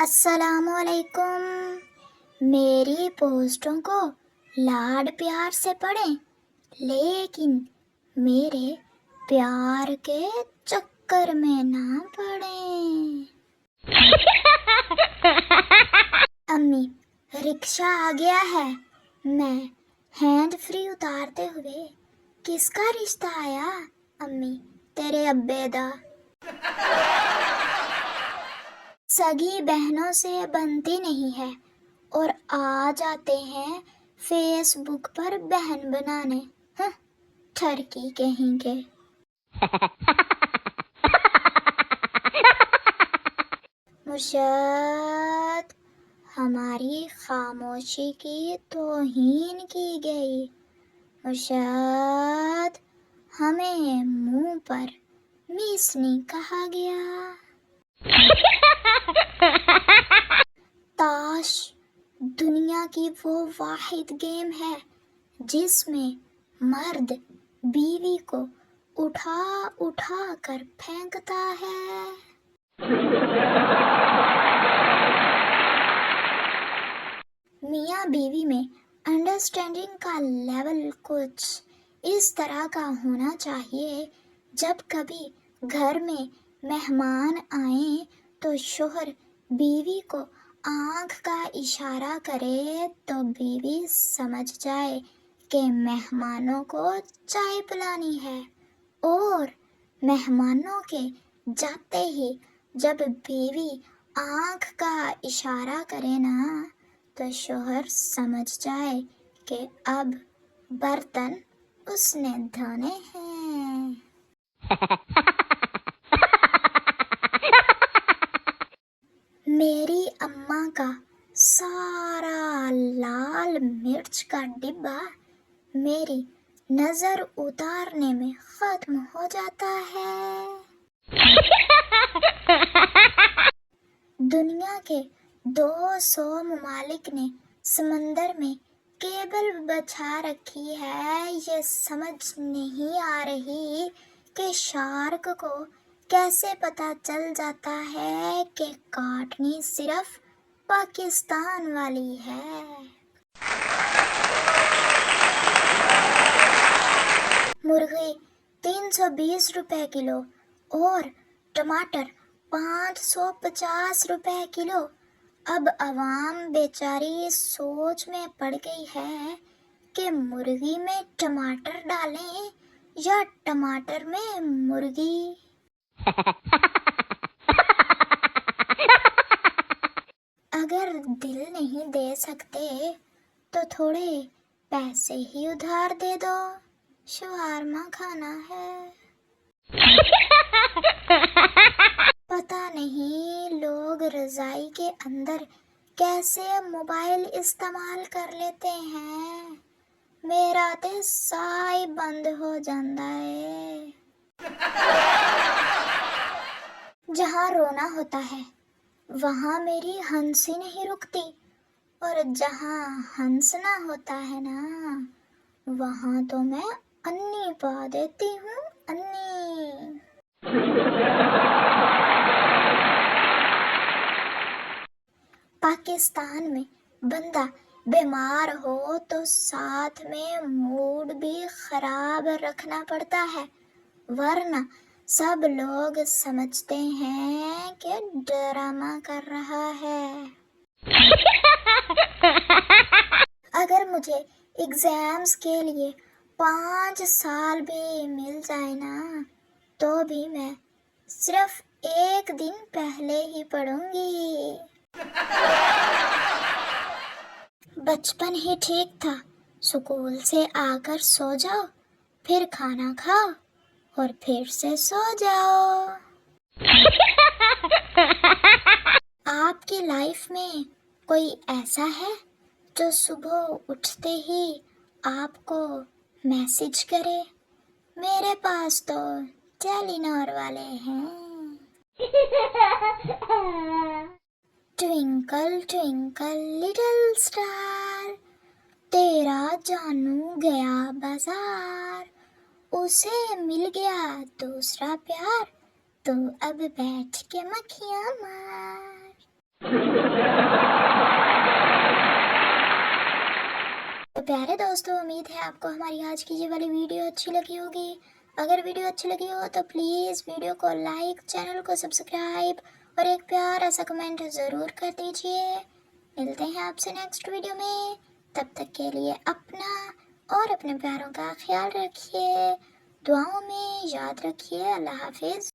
السلام علیکم. میری پوسٹوں کو لاڈ پیار سے پڑھیں، لیکن میرے پیار کے چکر میں نہ پڑیں. امی، رکشہ آ گیا ہے. میں ہینڈ فری اتارتے ہوئے، کس کا رشتہ آیا؟ امی، تیرے ابے دا. سگی بہنوں سے بنتی نہیں ہے اور آ جاتے ہیں فیس بک پر بہن بنانے. ٹھرکی کہیں کے. مرشد، ہماری خاموشی کی توہین کی گئی. مرشد، ہمیں منہ پر میسنی کہا گیا. تاش دنیا کی وہ واحد گیم ہے جس میں مرد بیوی کو اٹھا اٹھا کر پھینکتا ہے. میاں بیوی میں انڈرسٹینڈنگ کا لیول کچھ اس طرح کا ہونا چاہیے. جب کبھی گھر میں مہمان آئیں تو شوہر بیوی کو آنکھ کا اشارہ کرے تو بیوی سمجھ جائے کہ مہمانوں کو چائے پلانی ہے، اور مہمانوں کے جاتے ہی جب بیوی آنکھ کا اشارہ کرے نا تو شوہر سمجھ جائے کہ اب برتن اس نے دھونے ہیں. میری اماں کا سارا لال مرچ کا ڈبہ میری نظر اتارنے میں ختم ہو جاتا ہے. دنیا کے 200 ممالک نے سمندر میں کیبل بچھا رکھی ہے. یہ سمجھ نہیں آ رہی کہ شارک کو کیسے پتہ چل جاتا ہے کہ کاٹنی صرف پاکستان والی ہے. مرغی 320 روپے کلو اور ٹماٹر 550 روپے کلو. اب عوام بیچاری سوچ میں پڑ گئی ہے کہ مرغی میں ٹماٹر ڈالیں یا ٹماٹر میں مرغی. اگر دل نہیں دے سکتے تو تھوڑے پیسے ہی ادھار دے دو، شاورما کھانا ہے. پتہ نہیں لوگ رضائی کے اندر کیسے موبائل استعمال کر لیتے ہیں. میرا تے سائی بند ہو جاندہ ہے. جہاں رونا ہوتا ہے وہاں میری ہنسی نہیں رکتی، اور جہاں ہنسنا ہوتا ہے نا وہاں تو میں انی پا دیتی ہوں، انی. پاکستان میں بندہ بیمار ہو تو ساتھ میں موڈ بھی خراب رکھنا پڑتا ہے، ورنہ سب لوگ سمجھتے ہیں کہ ڈرامہ کر رہا ہے. اگر مجھے ایگزامز کے لیے 5 سال بھی مل جائے نا تو بھی میں صرف 1 دن پہلے ہی پڑھوں گی. بچپن ہی ٹھیک تھا. اسکول سے آ کر سو جاؤ، پھر کھانا کھاؤ اور پھر سے سو جاؤ. آپ کی لائف میں کوئی ایسا ہے جو صبح اٹھتے ہی آپ کو میسج کرے؟ میرے پاس تو ٹیلی-نار والے ہیں. ٹوئنکل ٹوئنکل لٹل اسٹار، تیرا جانو گیا بازار، اسے مل گیا دوسرا پیار، تو اب بیٹھ کے مکھیاں مار. ہے دوستوں، امید ہے آپ کو ہماری آج کی یہ والی ویڈیو اچھی لگی ہوگی۔ اگر ویڈیو اچھی لگی ہو تو پلیز ویڈیو کو لائک، چینل کو سبسکرائب اور ایک پیارا سا کمنٹ ضرور کر دیجیے۔ ملتے ہیں آپ سے نیکسٹ ویڈیو میں، تب تک کے لیے اپنا اور اپنے پیاروں کا خیال رکھیے، دعاؤں میں یاد رکھیے۔ اللہ حافظ۔